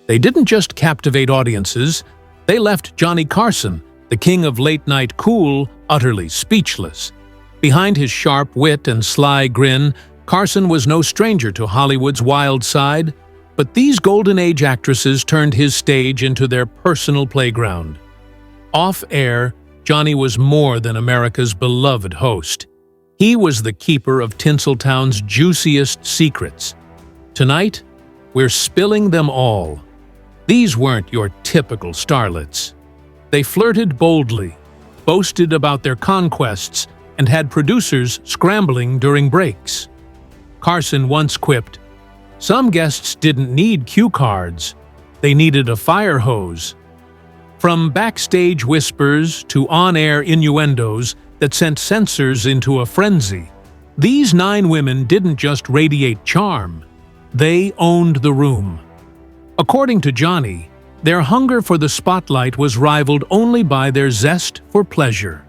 They didn't just captivate audiences, they left Johnny Carson, the king of late-night cool, utterly speechless. Behind his sharp wit and sly grin, Carson was no stranger to Hollywood's wild side, but these Golden Age actresses turned his stage into their personal playground. Off-air, Johnny was more than America's beloved host. He was the keeper of Tinseltown's juiciest secrets. Tonight, we're spilling them all. These weren't your typical starlets. They flirted boldly, boasted about their conquests, and had producers scrambling during breaks. Carson once quipped, "Some guests didn't need cue cards, they needed a fire hose." From backstage whispers to on-air innuendos that sent censors into a frenzy, these 9 women didn't just radiate charm, they owned the room. According to Johnny, their hunger for the spotlight was rivaled only by their zest for pleasure.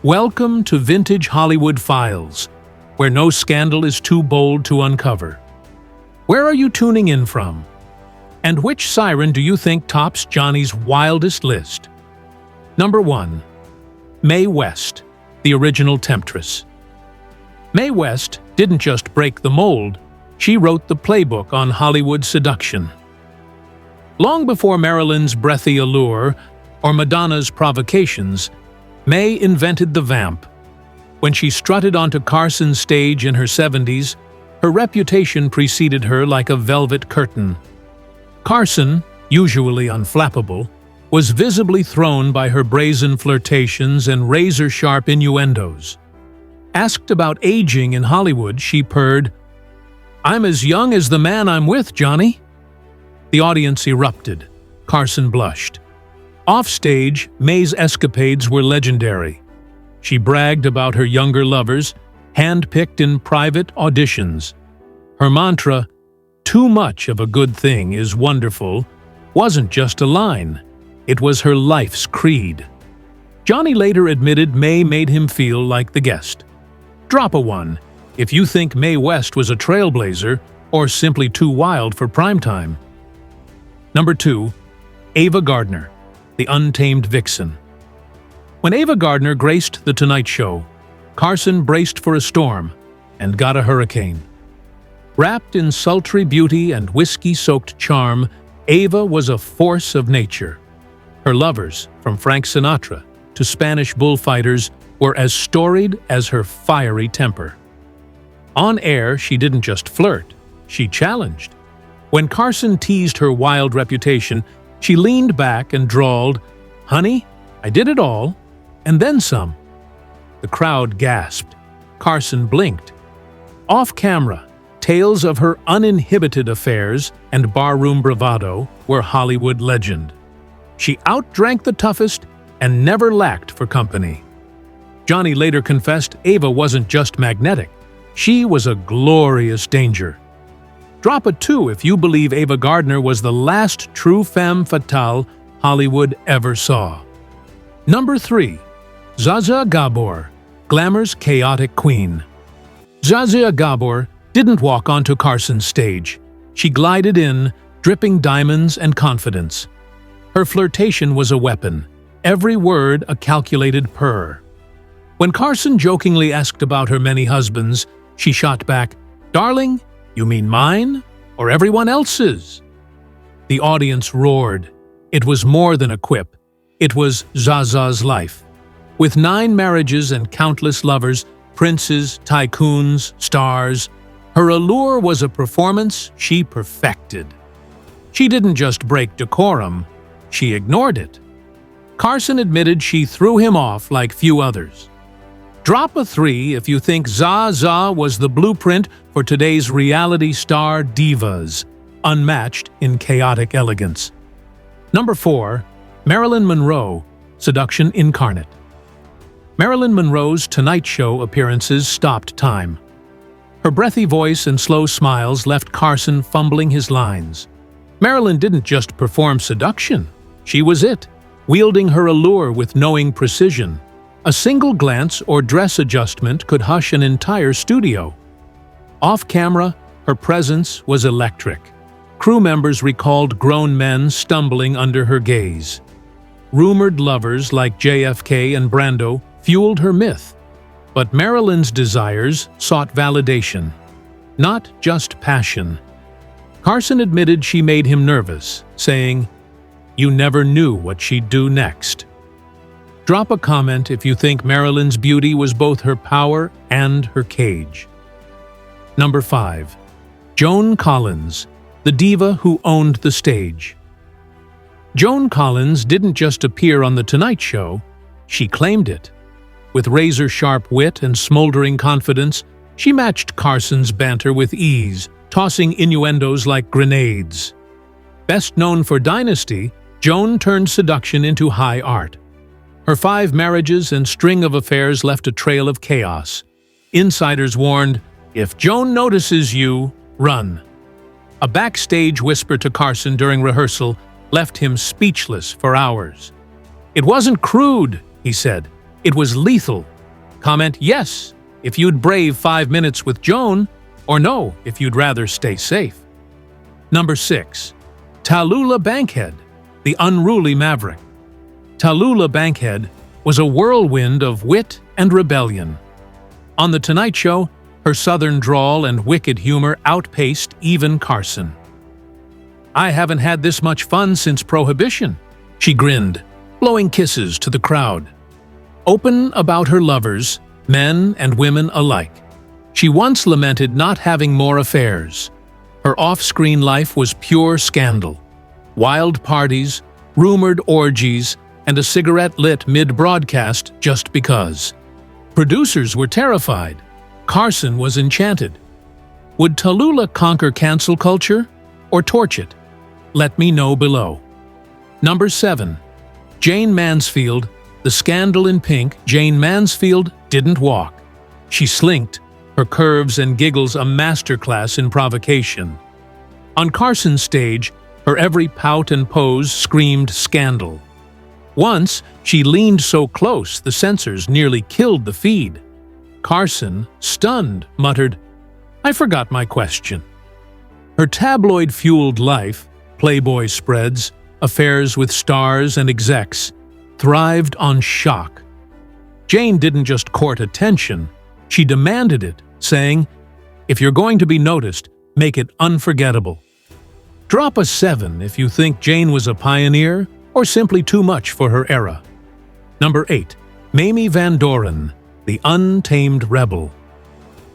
Welcome to Vintage Hollywood Files, where no scandal is too bold to uncover. Where are you tuning in from? And which siren do you think tops Johnny's wildest list? Number 1. Mae West, the original temptress. Mae West didn't just break the mold, she wrote the playbook on Hollywood seduction. Long before Marilyn's breathy allure or Madonna's provocations, Mae invented the vamp. When she strutted onto Carson's stage in her 70s, her reputation preceded her like a velvet curtain. Carson, usually unflappable, was visibly thrown by her brazen flirtations and razor-sharp innuendos. Asked about aging in Hollywood, she purred, "I'm as young as the man I'm with, Johnny." The audience erupted. Carson blushed. Offstage, Mae's escapades were legendary. She bragged about her younger lovers, hand-picked in private auditions. Her mantra, "Too much of a good thing is wonderful," wasn't just a line. It was her life's creed. Johnny later admitted Mae made him feel like the guest. Drop a 1 if you think Mae West was a trailblazer or simply too wild for primetime. Number 2. Ava Gardner, the untamed vixen. When Ava Gardner graced The Tonight Show, Carson braced for a storm and got a hurricane. Wrapped in sultry beauty and whiskey-soaked charm, Ava was a force of nature. Her lovers, from Frank Sinatra to Spanish bullfighters, were as storied as her fiery temper. On air, she didn't just flirt, she challenged. When Carson teased her wild reputation, she leaned back and drawled, "Honey, I did it all, and then some." The crowd gasped. Carson blinked. Off camera, tales of her uninhibited affairs and barroom bravado were Hollywood legend. She outdrank the toughest and never lacked for company. Johnny later confessed Ava wasn't just magnetic, she was a glorious danger. Drop a 2 if you believe Ava Gardner was the last true femme fatale Hollywood ever saw. Number 3. Zsa Gabor, Glamour's chaotic queen. Zsa Gabor didn't walk onto Carson's stage. She glided in, dripping diamonds and confidence. Her flirtation was a weapon, every word a calculated purr. When Carson jokingly asked about her many husbands, she shot back, "Darling, you mean mine or everyone else's?" The audience roared. It was more than a quip. It was Zsa's life. With 9 marriages and countless lovers, princes, tycoons, stars, her allure was a performance she perfected. She didn't just break decorum, she ignored it. Carson admitted she threw him off like few others. Drop a 3 if you think Zsa was the blueprint for today's reality star divas, unmatched in chaotic elegance. Number 4. Marilyn Monroe, Seduction incarnate. Marilyn Monroe's Tonight Show appearances stopped time. Her breathy voice and slow smiles left Carson fumbling his lines. Marilyn didn't just perform seduction, she was it, wielding her allure with knowing precision. A single glance or dress adjustment could hush an entire studio. Off camera, her presence was electric. Crew members recalled grown men stumbling under her gaze. Rumored lovers like JFK and Brando fueled her myth, but Marilyn's desires sought validation, not just passion. Carson admitted she made him nervous, saying, "You never knew what she'd do next." Drop a comment if you think Marilyn's beauty was both her power and her cage. Number 5. Joan Collins, the diva who owned the stage. Joan Collins didn't just appear on The Tonight Show, she claimed it. With razor-sharp wit and smoldering confidence, she matched Carson's banter with ease, tossing innuendos like grenades. Best known for Dynasty, Joan turned seduction into high art. Her 5 marriages and string of affairs left a trail of chaos. Insiders warned, "If Joan notices you, run." A backstage whisper to Carson during rehearsal left him speechless for hours. "It wasn't crude," he said. "It was lethal." Comment yes if you'd brave 5 minutes with Joan, or no if you'd rather stay safe. Number 6. Tallulah Bankhead, the unruly Maverick. Tallulah Bankhead was a whirlwind of wit and rebellion. On The Tonight Show, her southern drawl and wicked humor outpaced even Carson. "I haven't had this much fun since Prohibition," she grinned, blowing kisses to the crowd. Open about her lovers, men and women alike, she once lamented not having more affairs. Her off-screen life was pure scandal. Wild parties, rumored orgies, and a cigarette lit mid-broadcast just because. Producers were terrified. Carson was enchanted. Would Tallulah conquer cancel culture or torch it? Let me know below. Number 7. Jayne Mansfield, the scandal in pink. Jayne Mansfield didn't walk. She slinked, her curves and giggles a masterclass in provocation. On Carson's stage, her every pout and pose screamed scandal. Once, she leaned so close the censors nearly killed the feed. Carson, stunned, muttered, "I forgot my question." Her tabloid-fueled life, Playboy spreads, affairs with stars and execs, thrived on shock. Jayne didn't just court attention, she demanded it, saying, "If you're going to be noticed, make it unforgettable." Drop a 7 if you think Jayne was a pioneer or simply too much for her era. Number 8. Mamie Van Doren, the untamed rebel.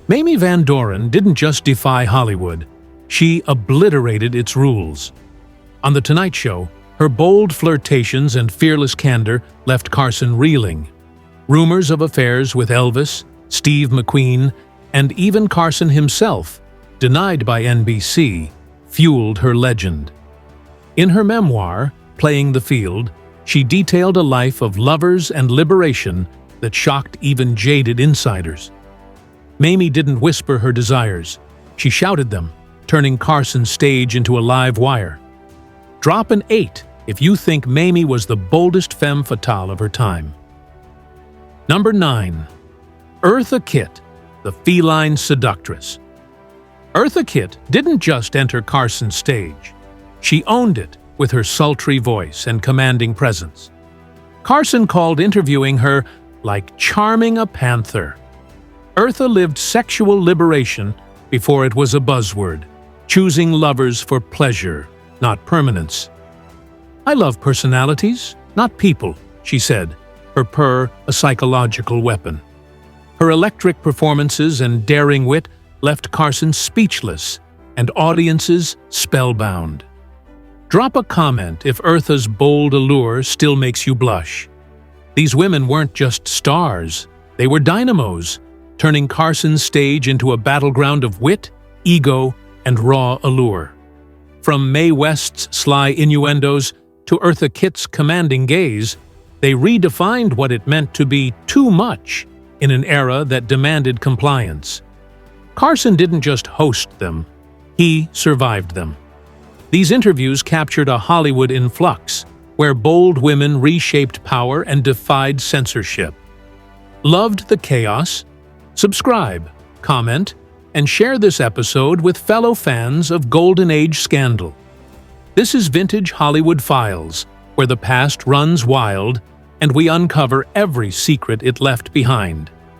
Mamie Van Doren didn't just defy Hollywood, she obliterated its rules. On The Tonight Show, her bold flirtations and fearless candor left Carson reeling. Rumors of affairs with Elvis, Steve McQueen, and even Carson himself, denied by NBC, fueled her legend. In her memoir, Playing the Field, she detailed a life of lovers and liberation that shocked even jaded insiders. Mamie didn't whisper her desires, she shouted them, turning Carson's stage into a live wire. Drop an 8 if you think Mamie was the boldest femme fatale of her time. Number 9. Eartha Kitt, the feline seductress. Eartha Kitt didn't just enter Carson's stage. She owned it with her sultry voice and commanding presence. Carson called interviewing her like charming a panther. Eartha lived sexual liberation before it was a buzzword, choosing lovers for pleasure, not permanence. "I love personalities, not people," she said, her purr a psychological weapon. Her electric performances and daring wit left Carson speechless and audiences spellbound. Drop a comment if Eartha's bold allure still makes you blush. These women weren't just stars, they were dynamos, turning Carson's stage into a battleground of wit, ego, and raw allure. From Mae West's sly innuendos to Eartha Kitt's commanding gaze, they redefined what it meant to be too much in an era that demanded compliance. Carson didn't just host them, he survived them. These interviews captured a Hollywood influx, where bold women reshaped power and defied censorship. Loved the chaos? Subscribe, comment, and share this episode with fellow fans of Golden Age scandal. This is Vintage Hollywood Files, where the past runs wild and we uncover every secret it left behind.